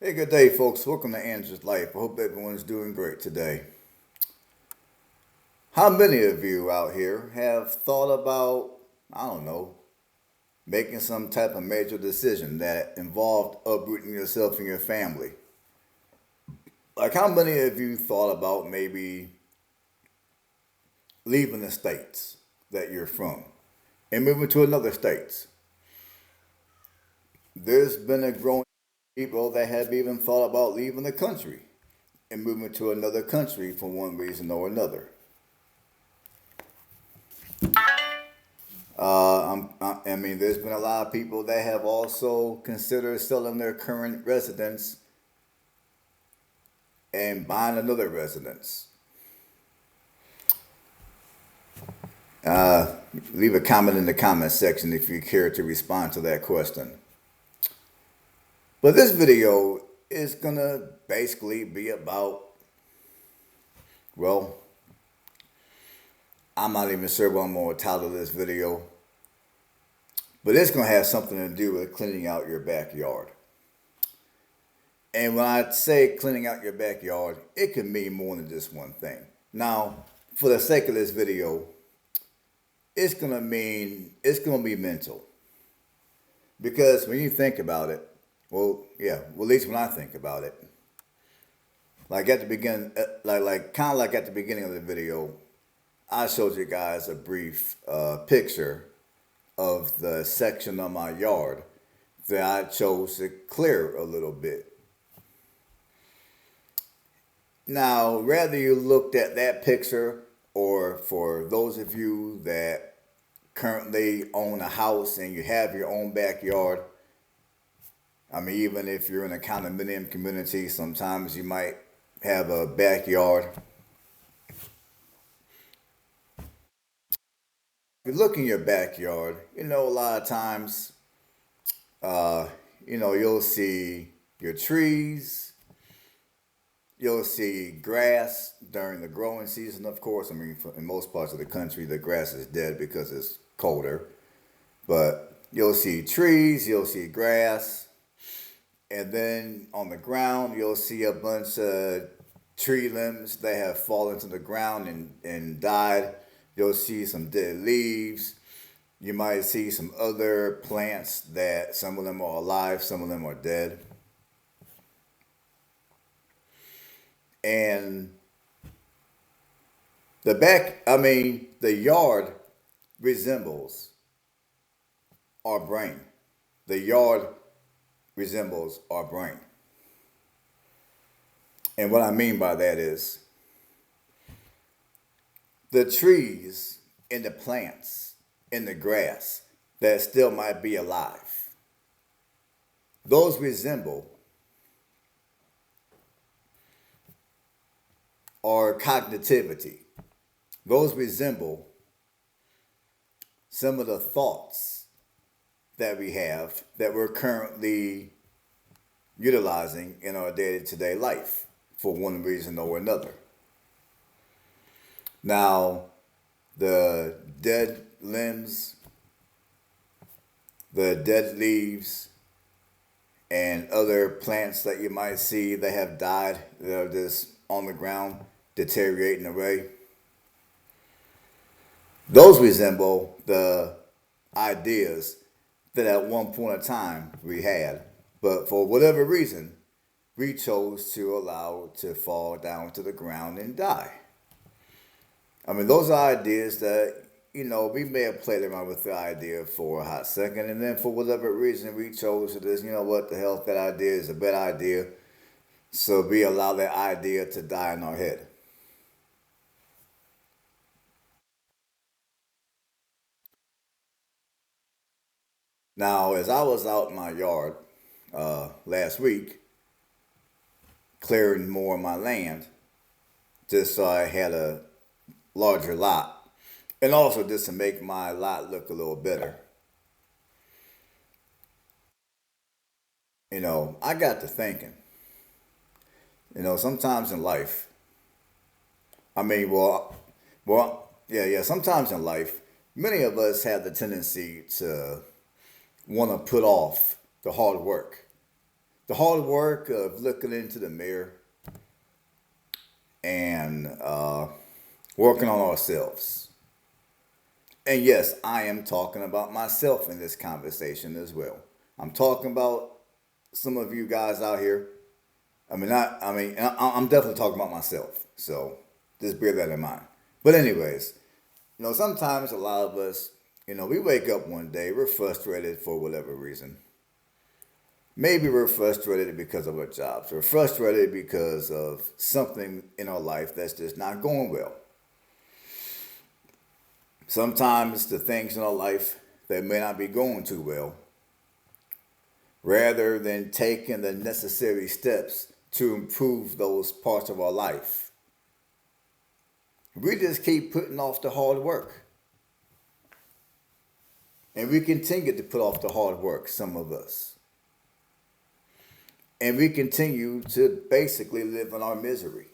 Hey, good day, folks. Welcome to Andrew's Life. I hope everyone's doing great today. How many of you out here have thought about, I don't know, making some type of major decision that involved uprooting yourself and your family? Like, how many of you thought about maybe leaving the states that you're from and moving to another states? There's been a growing people that have even thought about leaving the country and moving to another country for one reason or another. I mean, there's been a lot of people that have also considered selling their current residence and buying another residence. Leave a comment in the comment section if you care to respond to that question. But this video is gonna basically be about, well, I'm not even sure what I'm gonna title this video, but it's gonna have something to do with cleaning out your backyard. And when I say cleaning out your backyard, it can mean more than just one thing. Now, for the sake of this video, it's gonna be mental. Because when you think about it, at least when I think about it, like at the beginning, kind of like at the beginning of the video, I showed you guys a brief picture of the section of my yard that I chose to clear a little bit. Now, whether you looked at that picture or for those of you that currently own a house and you have your own backyard, I mean, even if you're in a condominium community, sometimes you might have a backyard. If you look in your backyard, a lot of times, you'll see your trees, you'll see grass during the growing season, of course. I mean, in most parts of the country, the grass is dead because it's colder. But you'll see trees, you'll see grass, and then on the ground, you'll see a bunch of tree limbs that have fallen to the ground and died. You'll see some dead leaves. You might see some other plants that some of them are alive, some of them are dead. And the yard resembles our brain. The yard resembles our brain. And what I mean by that is the trees and the plants and the grass that still might be alive. Those resemble our cognitivity. Those resemble some of the thoughts that we have that we're currently utilizing in our day-to-day life for one reason or another. Now, the dead limbs, the dead leaves, and other plants that you might see that have died, that are just on the ground, deteriorating away, those resemble the ideas that at one point in time we had, but for whatever reason, we chose to allow it to fall down to the ground and die. I mean, those are ideas that, we may have played around with the idea for a hot second, and then for whatever reason, we chose to just, what the hell, that idea is a bad idea. So we allow that idea to die in our head. Now, as I was out in my yard last week, clearing more of my land, just so I had a larger lot, and also just to make my lot look a little better. I got to thinking, sometimes in life, I mean, sometimes in life, many of us have the tendency to want to put off the hard work, The hard work of looking into the mirror and working on ourselves. And yes, I am talking about myself in this conversation as well. I'm talking about some of you guys out here. I'm definitely talking about myself. So just bear that in mind. But anyways, sometimes a lot of us, we wake up one day, we're frustrated for whatever reason. Maybe we're frustrated because of our jobs. We're frustrated because of something in our life that's just not going well. Sometimes the things in our life that may not be going too well, rather than taking the necessary steps to improve those parts of our life, we just keep putting off the hard work. And we continue to put off the hard work, some of us. And we continue to basically live in our misery.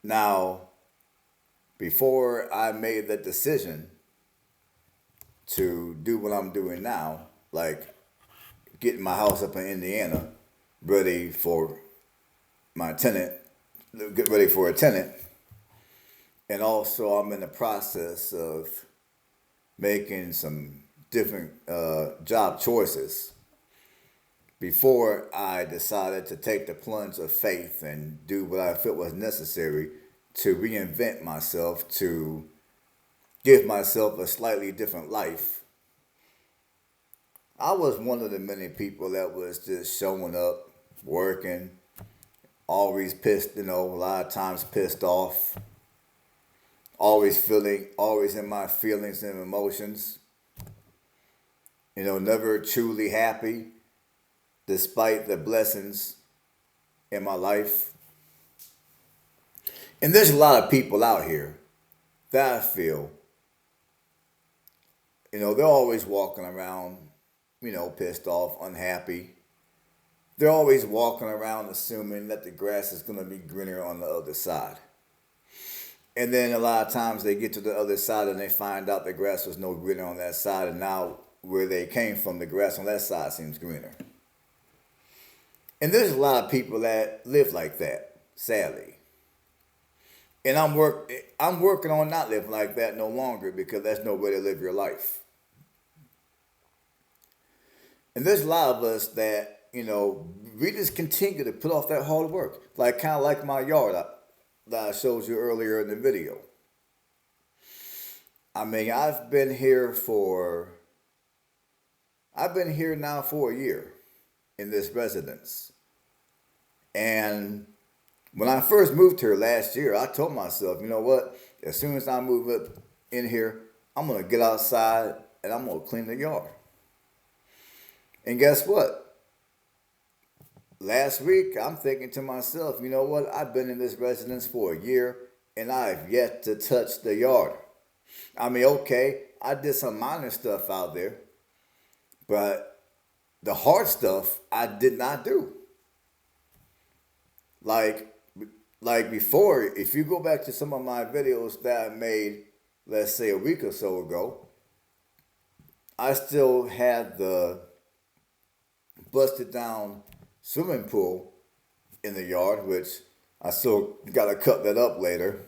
Now, before I made the decision to do what I'm doing now, like getting my house up in Indiana ready for my tenant, get ready for a tenant, and also I'm in the process of making some different job choices before I decided to take the plunge of faith and do what I felt was necessary to reinvent myself, to give myself a slightly different life. I was one of the many people that was just showing up, working, always pissed, a lot of times pissed off, always in my feelings and emotions, never truly happy despite the blessings in my life. And there's a lot of people out here that I feel, they're always walking around, pissed off, unhappy. They're always walking around assuming that the grass is going to be greener on the other side. And then a lot of times they get to the other side and they find out the grass was no greener on that side. And now where they came from, the grass on that side seems greener. And there's a lot of people that live like that, sadly. And I'm working on not living like that no longer, because that's no way to live your life. And there's a lot of us that, we just continue to put off that hard work. Like kind of like my yard that I showed you earlier in the video. I've been here now for a year in this residence. And when I first moved here last year, I told myself, you know what? As soon as I move up in here, I'm going to get outside and I'm going to clean the yard. And guess what? Last week, I'm thinking to myself, you know what? I've been in this residence for a year and I've yet to touch the yard. Okay, I did some minor stuff out there, but the hard stuff I did not do. Like before, if you go back to some of my videos that I made, let's say a week or so ago, I still had the busted down swimming pool in the yard, which I still got to cut that up later.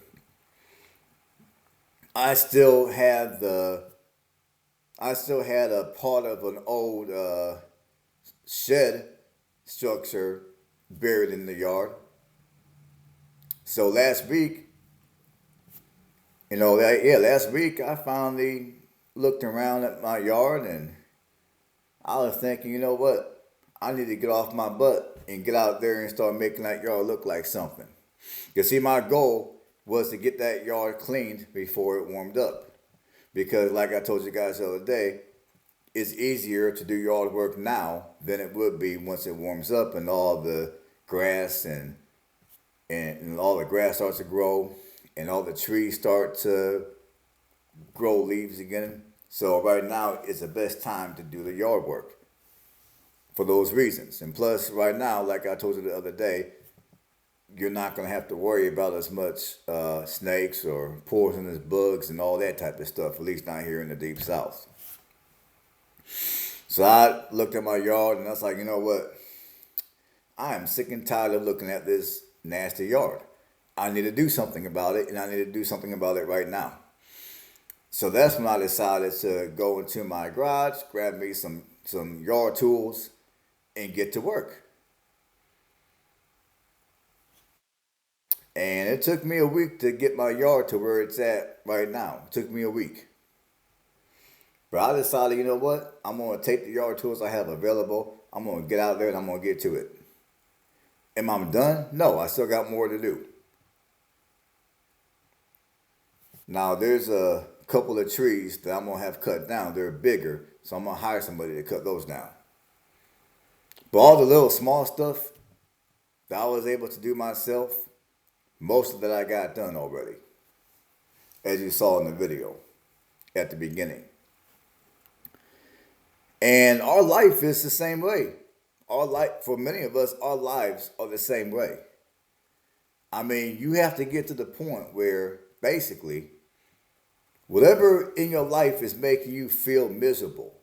I still had a part of an old shed structure buried in the yard. So last week I finally looked around at my yard and I was thinking, you know what? I need to get off my butt and get out there and start making that yard look like something. You see, my goal was to get that yard cleaned before it warmed up. Because like I told you guys the other day, it's easier to do yard work now than it would be once it warms up and all the grass and all the grass starts to grow and all the trees start to grow leaves again. So right now is the best time to do the yard work for those reasons. And plus right now, like I told you the other day, you're not going to have to worry about as much snakes or poisonous bugs and all that type of stuff, at least not here in the deep south. So I looked at my yard and I was like, you know what? I am sick and tired of looking at this nasty yard. I need to do something about it, and I need to do something about it right now. So that's when I decided to go into my garage, grab me some yard tools, and get to work. And it took me a week to get my yard to where it's at right now. It took me a week. But I decided, you know what? I'm going to take the yard tools I have available. I'm going to get out there and I'm going to get to it. Am I done? No, I still got more to do. Now, there's a couple of trees that I'm going to have cut down. They're bigger, so I'm going to hire somebody to cut those down. But all the little small stuff that I was able to do myself, most of that I got done already, as you saw in the video at the beginning. And our life is the same way. Our life, for many of us, our lives are the same way. I mean, you have to get to the point where basically whatever in your life is making you feel miserable,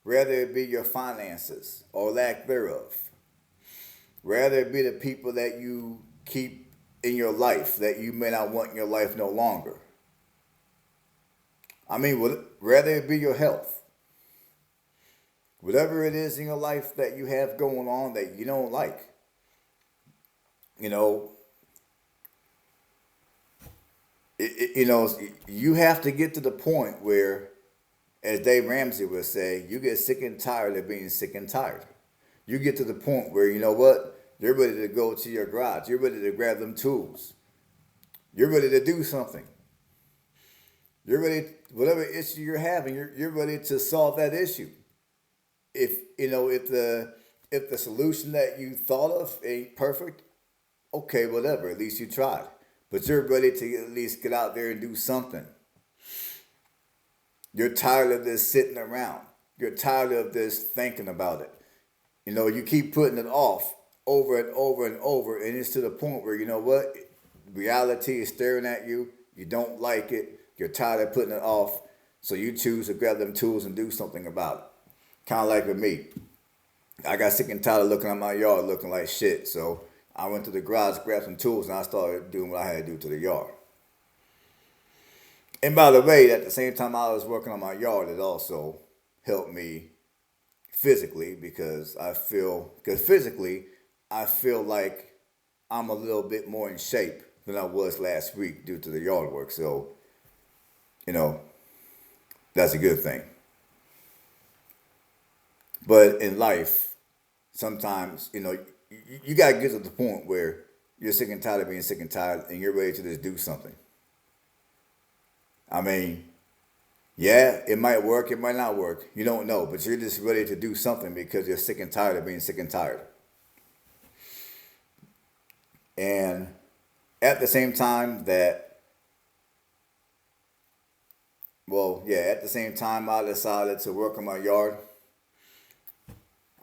whether it be your finances or lack thereof, whether it be the people that you keep in your life that you may not want in your life no longer. I mean, whether it be your health, whatever it is in your life that you have going on that you don't like, you know, you have to get to the point where, as Dave Ramsey would say, you get sick and tired of being sick and tired. You get to the point where, you know what, you're ready to go to your garage. You're ready to grab them tools. You're ready to do something. You're ready, whatever issue you're having, you're ready to solve that issue. If the solution that you thought of ain't perfect, okay, whatever. At least you tried. But you're ready to at least get out there and do something. You're tired of this sitting around. You're tired of this thinking about it. You keep putting it off over and over and over, and it's to the point where, you know what? Reality is staring at you. You don't like it. You're tired of putting it off. So you choose to grab them tools and do something about it. Kind of like with me. I got sick and tired of looking at my yard looking like shit. So I went to the garage, grabbed some tools, and I started doing what I had to do to the yard. And by the way, at the same time I was working on my yard, it also helped me physically because physically I feel like I'm a little bit more in shape than I was last week due to the yard work. So, that's a good thing. But in life, sometimes, you got to get to the point where you're sick and tired of being sick and tired and you're ready to just do something. I mean, yeah, it might work, it might not work. You don't know, but you're just ready to do something because you're sick and tired of being sick and tired. And at the same time at the same time I decided to work on my yard,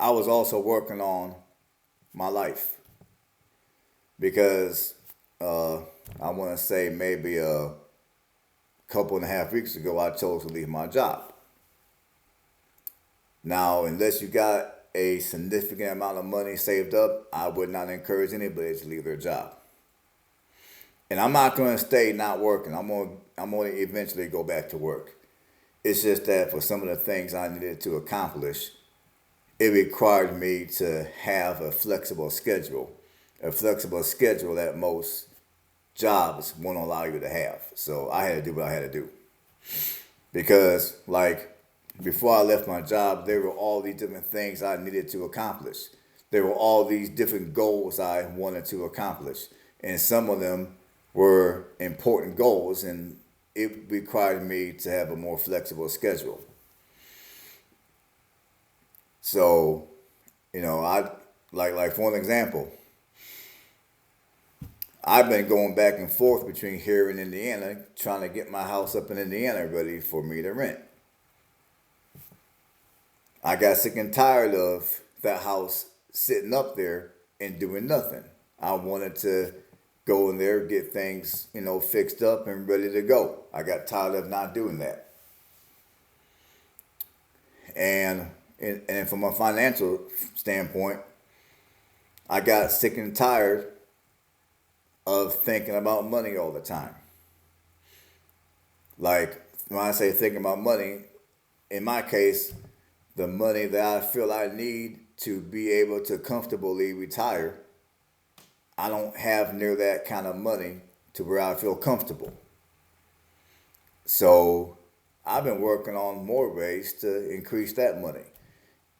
I was also working on my life because I want to say maybe a couple and a half weeks ago, I chose to leave my job. Now, unless you got a significant amount of money saved up, I would not encourage anybody to leave their job. And I'm not going to stay not working. I'm going to eventually go back to work. It's just that for some of the things I needed to accomplish, it required me to have a flexible schedule that most jobs won't allow you to have. So I had to do what I had to do. Because, before I left my job, there were all these different things I needed to accomplish. There were all these different goals I wanted to accomplish. And some of them were important goals, and it required me to have a more flexible schedule. So, I like for an example, I've been going back and forth between here and Indiana, trying to get my house up in Indiana ready for me to rent. I got sick and tired of that house sitting up there and doing nothing. I wanted to go in there, get things, fixed up and ready to go. I got tired of not doing that. And And from a financial standpoint, I got sick and tired of thinking about money all the time. Like when I say thinking about money, in my case, the money that I feel I need to be able to comfortably retire, I don't have near that kind of money to where I feel comfortable. So I've been working on more ways to increase that money.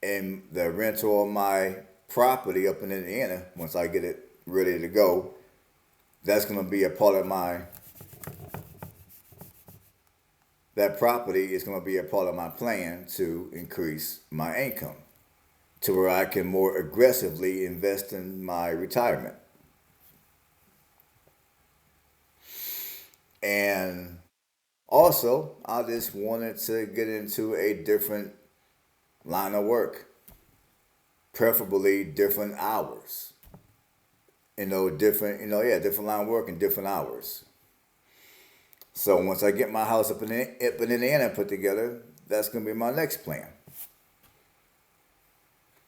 And the rental of my property up in Indiana, once I get it ready to go, that's going to be a part of my, that property is going to be a part of my plan to increase my income to where I can more aggressively invest in my retirement. And also, I just wanted to get into a different line of work, preferably different hours. Different line of work and different hours. So once I get my house up in Indiana put together, that's going to be my next plan.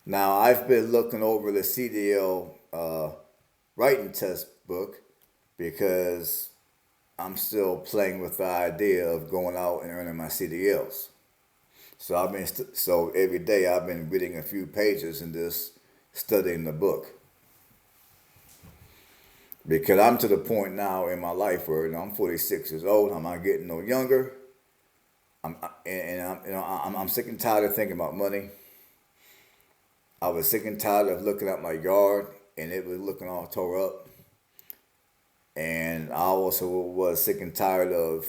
Now, I've been looking over the CDL writing test book because I'm still playing with the idea of going out and earning my CDLs. So so every day I've been reading a few pages and just studying the book because I'm to the point now in my life where I'm 46 years old. I'm not getting no younger. I'm sick and tired of thinking about money. I was sick and tired of looking at my yard and it was looking all tore up. And I also was sick and tired of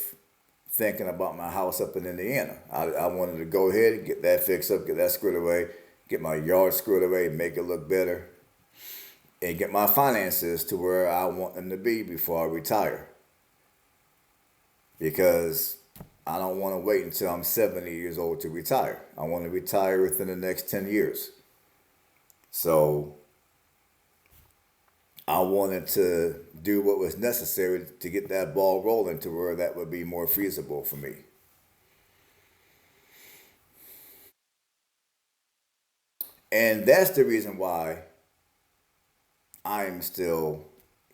thinking about my house up in Indiana. I wanted to go ahead and get that fixed up, get that squared away, get my yard squared away, make it look better, and get my finances to where I want them to be before I retire. Because I don't want to wait until I'm 70 years old to retire. I want to retire within the next 10 years. So I wanted to do what was necessary to get that ball rolling to where that would be more feasible for me. And that's the reason why I'm still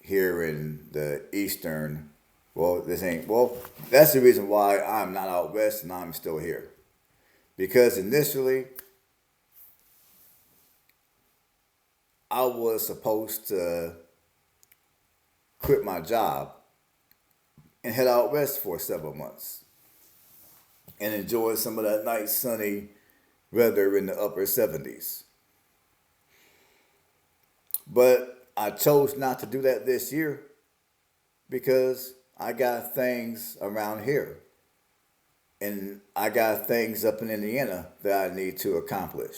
here in the eastern. That's the reason why I'm not out west and I'm still here. Because initially, I was supposed to quit my job and head out west for several months and enjoy some of that nice sunny weather in the upper 70s. But I chose not to do that this year because I got things around here and I got things up in Indiana that I need to accomplish.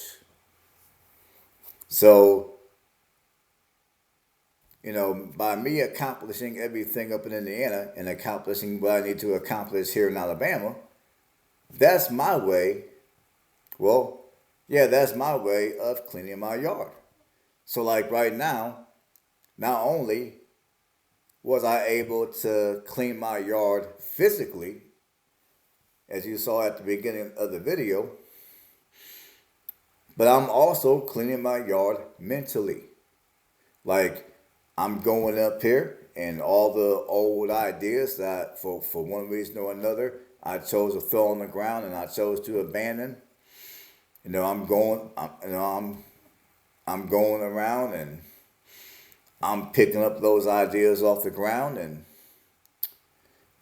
So, by me accomplishing everything up in Indiana and accomplishing what I need to accomplish here in Alabama, that's my way. Well, yeah, that's my way of cleaning my yard. So, like right now, not only was I able to clean my yard physically, as you saw at the beginning of the video, but I'm also cleaning my yard mentally. Like, I'm going up here and all the old ideas that for one reason or another I chose to throw on the ground and I chose to abandon. I'm going around and I'm picking up those ideas off the ground, and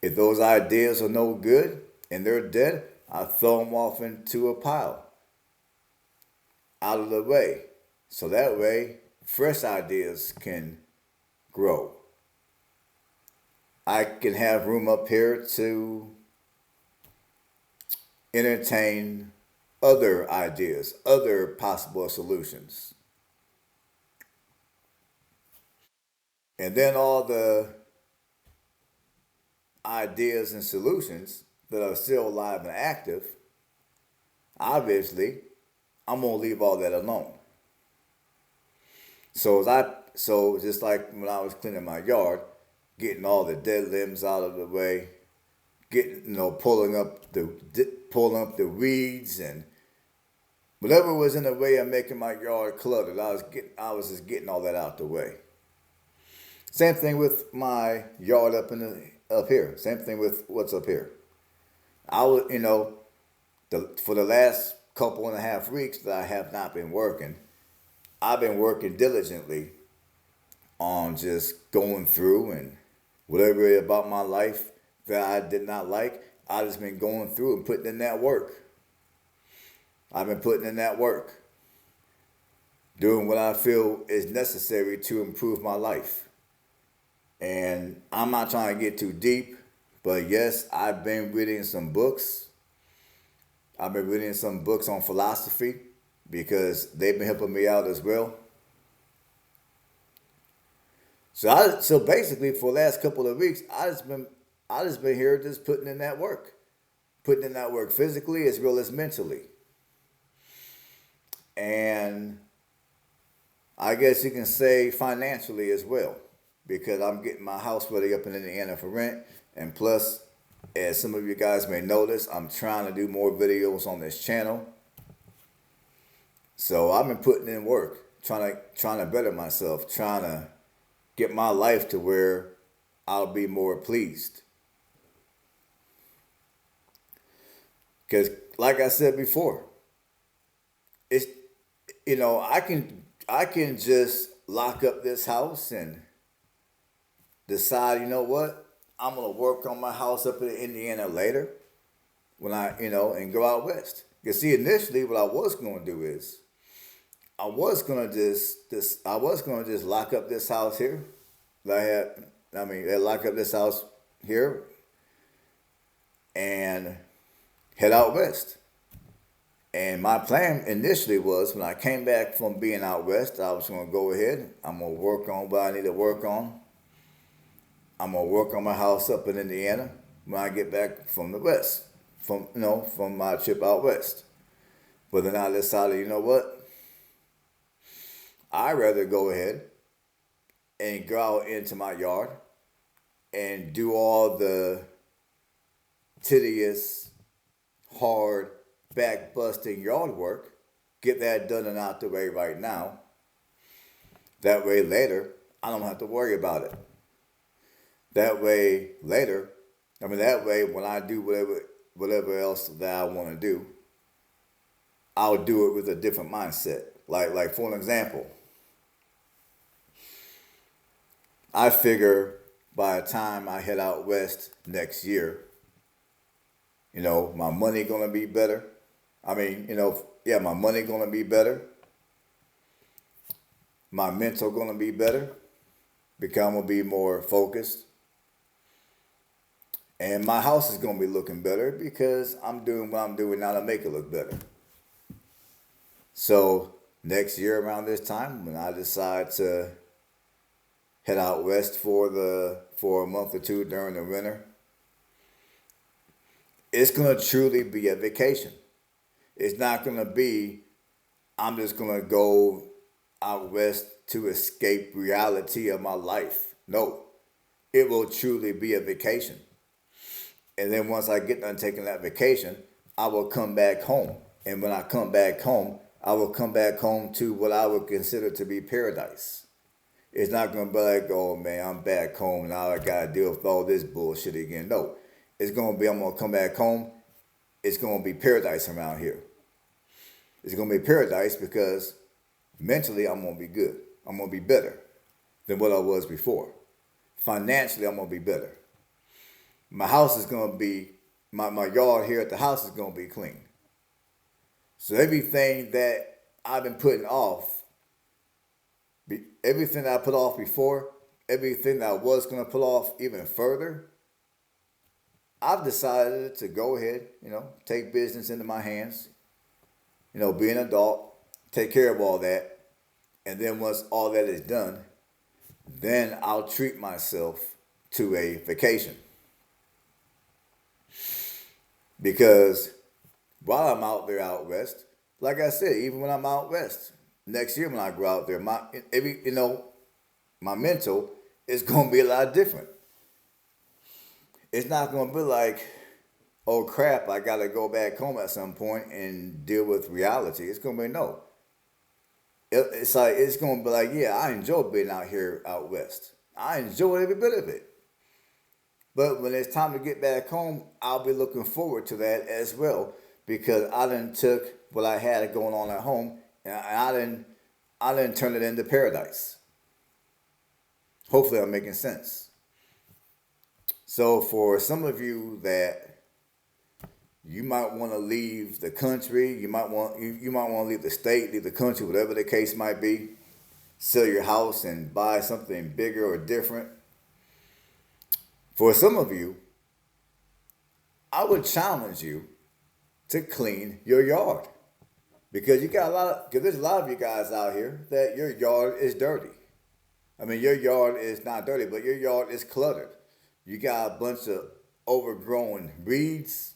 if those ideas are no good and they're dead, I throw them off into a pile out of the way. So that way fresh ideas can grow. I can have room up here to entertain other ideas, other possible solutions. And then all the ideas and solutions that are still alive and active, obviously, I'm gonna leave all that alone. So just like when I was cleaning my yard, getting all the dead limbs out of the way, getting pulling up the weeds and Whatever was in the way of making my yard cluttered, I was just getting all that out the way. Same thing with my yard up here. Same thing with what's up here. I would, for the last couple and a half weeks that I have not been working, I've been working diligently on just going through and whatever about my life that I did not like, I just been going through and putting in that work. I've been putting in that work, doing what I feel is necessary to improve my life. And I'm not trying to get too deep, but yes, I've been reading some books. I've been reading some books on philosophy because they've been helping me out as well. So basically for the last couple of weeks, I just been here just putting in that work physically as well as mentally, and I guess you can say financially as well, because I'm getting my house ready up in Indiana for rent, and plus, as some of you guys may notice, I'm trying to do more videos on this channel. So I've been putting in work, trying to better myself, trying to get my life to where I'll be more pleased. Because, like I said before, it's I can just lock up this house and decide, you know what, I'm gonna work on my house up in Indiana later when and go out west. You see, initially, what I was gonna do is I was gonna just lock up this house here. They lock up this house here and head out west. And my plan initially was when I came back from being out west, I was gonna go ahead. I'm gonna work on what I need to work on. I'm gonna work on my house up in Indiana when I get back from the west, from my trip out west. But then I decided, you know what? I'd rather go ahead and go out into my yard and do all the tedious, hard, back busting yard work, get that done and out the way right now. That way later, I don't have to worry about it. That way when I do whatever else that I want to do, I'll do it with a different mindset. Like for an example, I figure by the time I head out west next year, my money gonna be better. My money gonna be better. My mental gonna be better because I'm gonna be more focused. And my house is gonna be looking better because I'm doing what I'm doing now to make it look better. So next year around this time, when I decide to head out west for a month or two during the winter, it's gonna truly be a vacation. It's not gonna be, I'm just gonna go out west to escape reality of my life. No, it will truly be a vacation. And then once I get done taking that vacation, I will come back home. And when I come back home, I will come back home to what I would consider to be paradise. It's not gonna be like, oh man, I'm back home, now I gotta deal with all this bullshit again. No, it's gonna be, I'm gonna come back home, it's gonna be paradise around here. It's gonna be paradise because mentally I'm gonna be good. I'm gonna be better than what I was before. Financially, I'm gonna be better. My house is gonna be, my yard here at the house is gonna be clean. So everything that I've been putting off, everything that I put off before, everything that I was gonna put off even further, I've decided to go ahead, take business into my hands, be an adult, take care of all that. And then once all that is done, then I'll treat myself to a vacation. Because while I'm out there out west, like I said, even when I'm out west, next year when I go out there, my mental is gonna be a lot different. It's not gonna be like, oh crap, I got to go back home at some point and deal with reality. It's going to be no. It's like, it's going to be like, yeah, I enjoy being out here out west. I enjoy every bit of it. But when it's time to get back home, I'll be looking forward to that as well because I done took what I had going on at home and I didn't turn it into paradise. Hopefully, I'm making sense. So for some of you that you might want to leave the country, you might want to leave the state, leave the country, whatever the case might be, sell your house and buy something bigger or different. For some of you, I would challenge you to clean your yard because because there's a lot of you guys out here that your yard is dirty. I mean, your yard is not dirty, but your yard is cluttered. You got a bunch of overgrown weeds.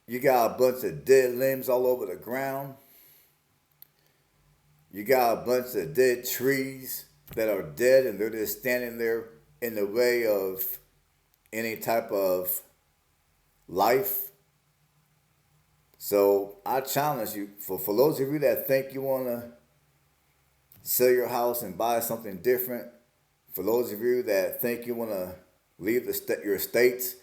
You got a bunch of dead limbs all over the ground. You got a bunch of dead trees that are dead and they're just standing there in the way of any type of life. So I challenge you, for those of you that think you want to sell your house and buy something different, for those of you that think you want to leave your states,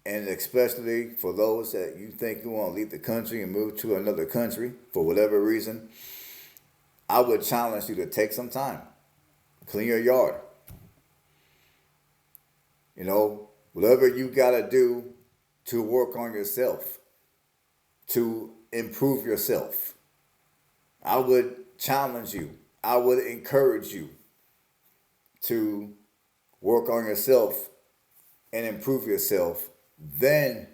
and especially for those that you think you want to leave the country and move to another country for whatever reason, I would challenge you to take some time, clean your yard. You know, whatever you got to do to work on yourself, to improve yourself. I would challenge you. I would encourage you to work on yourself and improve yourself, then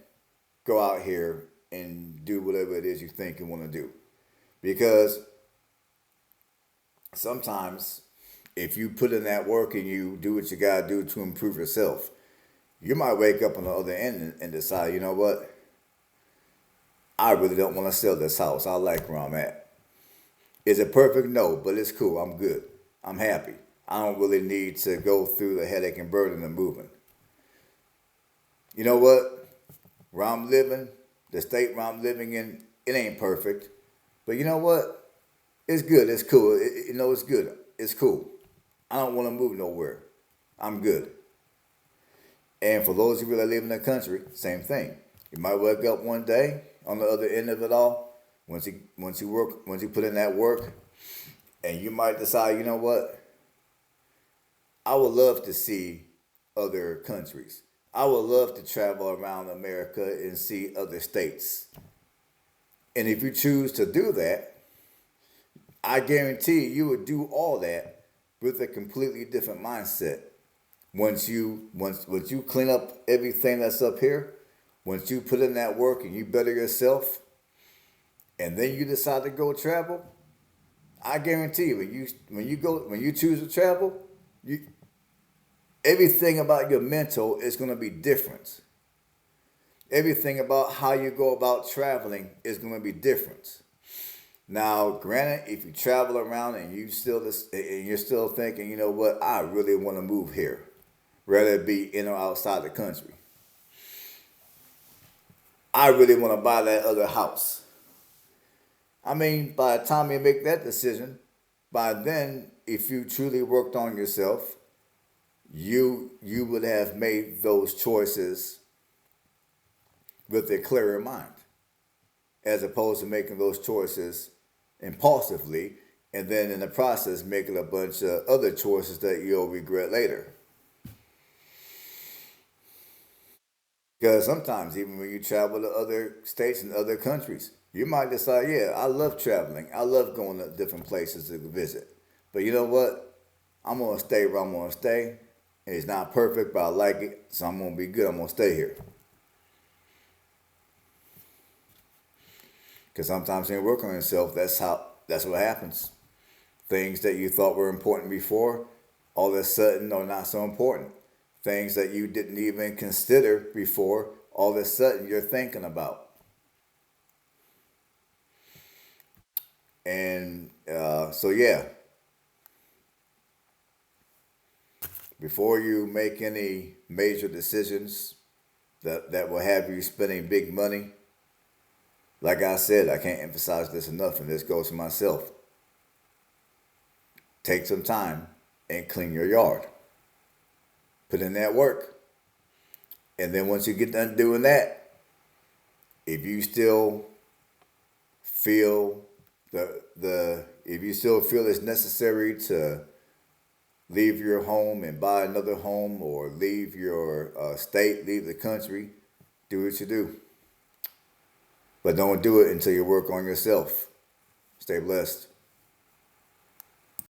go out here and do whatever it is you think you want to do. Because sometimes if you put in that work and you do what you got to do to improve yourself, you might wake up on the other end and decide, you know what? I really don't want to sell this house. I like where I'm at. Is it perfect? No, but it's cool. I'm good. I'm happy. I don't really need to go through the headache and burden of moving. You know what? Where I'm living, the state where I'm living in, it ain't perfect. But you know what? It's good. It's cool. It's good. It's cool. I don't want to move nowhere. I'm good. And for those of you that live in the country, same thing. You might wake up one day on the other end of it all, once you put in that work, and you might decide, you know what? I would love to see other countries. I would love to travel around America and see other states. And if you choose to do that, I guarantee you would do all that with a completely different mindset. Once you clean up everything that's up here, once you put in that work and you better yourself, and then you decide to go travel, I guarantee you when you choose to travel, everything about your mental is going to be different. Everything about how you go about traveling is going to be different. Now, granted, if you travel around and you're still thinking, you know what, I really want to move here, whether it be in or outside the country. I really want to buy that other house. I mean, by the time you make that decision, by then, if you truly worked on yourself, you would have made those choices with a clearer mind, as opposed to making those choices impulsively, and then in the process making a bunch of other choices that you'll regret later. Because sometimes, even when you travel to other states and other countries, you might decide, yeah, I love traveling. I love going to different places to visit. But you know what? I'm going to stay where I'm going to stay. And it's not perfect, but I like it. So I'm going to be good. I'm going to stay here. Because sometimes when you work on yourself, that's what happens. Things that you thought were important before, all of a sudden are not so important. Things that you didn't even consider before, all of a sudden you're thinking about. And so, yeah, before you make any major decisions, that will have you spending big money. Like I said, I can't emphasize this enough, and this goes for myself. Take some time and clean your yard. Put in that work. And then once you get done doing that, if you still feel if you still feel it's necessary to leave your home and buy another home, or leave your state, leave the country, do what you do. But don't do it until you work on yourself. Stay blessed.